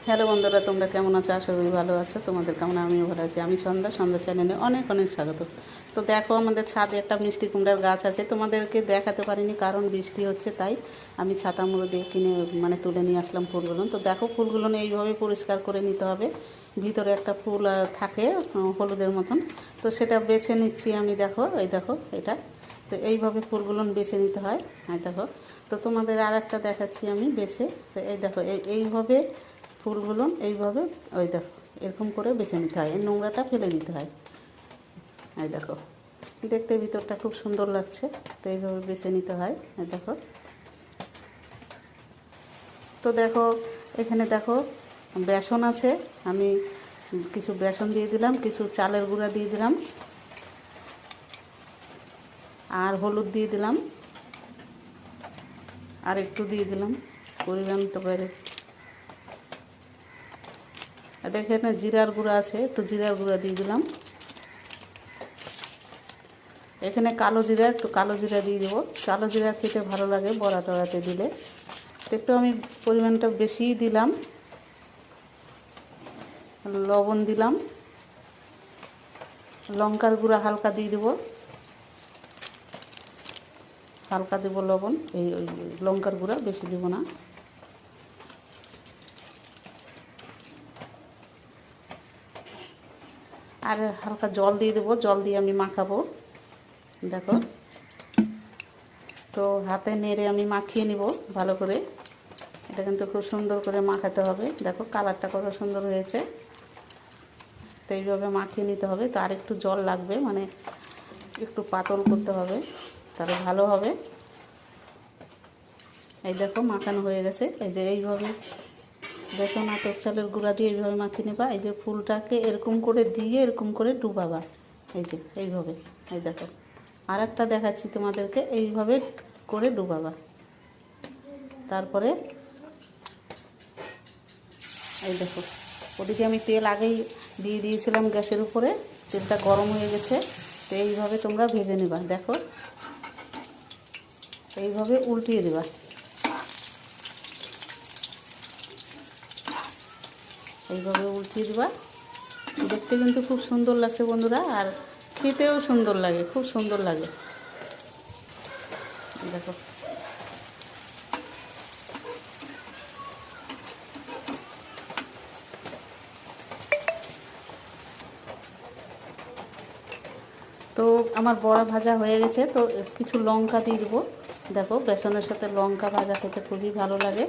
Hello বন্ধুরা, তোমরা কেমন আছো? আশা করি ভালো আছো। তোমাদের কেমন? আমিও ভালো আছি। আমি সন্ধ্যা চ্যানেলে অনেক অনেক স্বাগত। তো দেখো, আমাদের ছাদে একটা মিষ্টি কুমড়ার গাছ আছে। তোমাদেরকে দেখাতে পারিনি কারণ বৃষ্টি হচ্ছে, তাই আমি ছাতা মুড়ো দিয়ে কিনে তুলে নিয়ে আসলাম ফুলগুলো। তো দেখো, ফুলগুলো এইভাবে পরিষ্কার করে নিতে হবে। ভিতরে একটা ফুল থাকে হলুদের মতন, তো সেটা বেছে নিচ্ছি আমি। দেখো, এই দেখো এটা। তো এইভাবে ফুলগুলো বেছে নিতে হয়। দেখো, তো তোমাদের আর একটা দেখাচ্ছি আমি বেছে। তো এই দেখো, এইভাবে ফুলগুলো এইভাবে, ওই দেখো, এরকম করে বেছে নিতে হয়। এই নোংরাটা ফেলে দিতে হয়। এই দেখো, দেখতে ভিতরটা খুব সুন্দর লাগছে। তো এইভাবে বেছে নিতে হয়। এই দেখো, তো দেখো এখানে দেখো বেসন আছে। আমি কিছু বেসন দিয়ে দিলাম, কিছু চালের গুঁড়া দিয়ে দিলাম, আর হলুদ দিয়ে দিলাম, আর একটু দিয়ে দিলাম পরিমাণটা বাইরে। আর দেখে এখানে জিরার গুঁড়া আছে, একটু জিরার গুঁড়া দিয়ে দিলাম। এখানে একটু কালো জিরা দিয়ে দেবো। কালো জিরা খেতে ভালো লাগে বড়া টড়াতে দিলে। তো একটু আমি পরিমাণটা বেশিই দিলাম। লবণ দিলাম, লঙ্কার গুঁড়া হালকা দিয়ে দেবো, হালকা দেবো লবণ। এই লঙ্কার গুঁড়া বেশি দেবো না। আর হালকা জল দিয়ে দেবো, জল দিয়ে আমি মাখাবো। দেখো, তো হাতে নেড়ে আমি মাখিয়ে নিব ভালো করে। এটা কিন্তু খুব সুন্দর করে মাখাতে হবে। দেখো কালারটা কত সুন্দর হয়েছে। তো এইভাবে মাখিয়ে নিতে হবে। তো আর একটু জল লাগবে, একটু পাতল করতে হবে, তাহলে ভালো হবে। এই দেখো মাখানো হয়ে গেছে। এই যে এইভাবে বেসন আতপ চালের গুঁড়া দিয়ে এইভাবে মাখিয়ে নেবা। এই যে ফুলটাকে এরকম করে দিয়ে এরকম করে ডুবাবা। এই যে এইভাবে। এই দেখো, আর একটা দেখাচ্ছি তোমাদেরকে। এইভাবে করে ডুবাবা। তারপরে এই দেখো, ওদিকে আমি তেল আগেই দিয়ে দিয়েছিলাম গ্যাসের উপরে। তেলটা গরম হয়ে গেছে। তো এইভাবে তোমরা ভেজে নেবা। দেখো, এইভাবে উল্টিয়ে দেবা। এইভাবে উল্টিয়ে দেবা। দেখতে কিন্তু খুব সুন্দর লাগছে বন্ধুরা, আর খেতেও সুন্দর লাগে, খুব সুন্দর লাগে। দেখো, তো আমার বড়া ভাজা হয়ে গেছে। তো কিছু লঙ্কা দিয়ে দেবো। দেখো, বেসনের সাথে লঙ্কা ভাজা খেতে খুবই ভালো লাগে।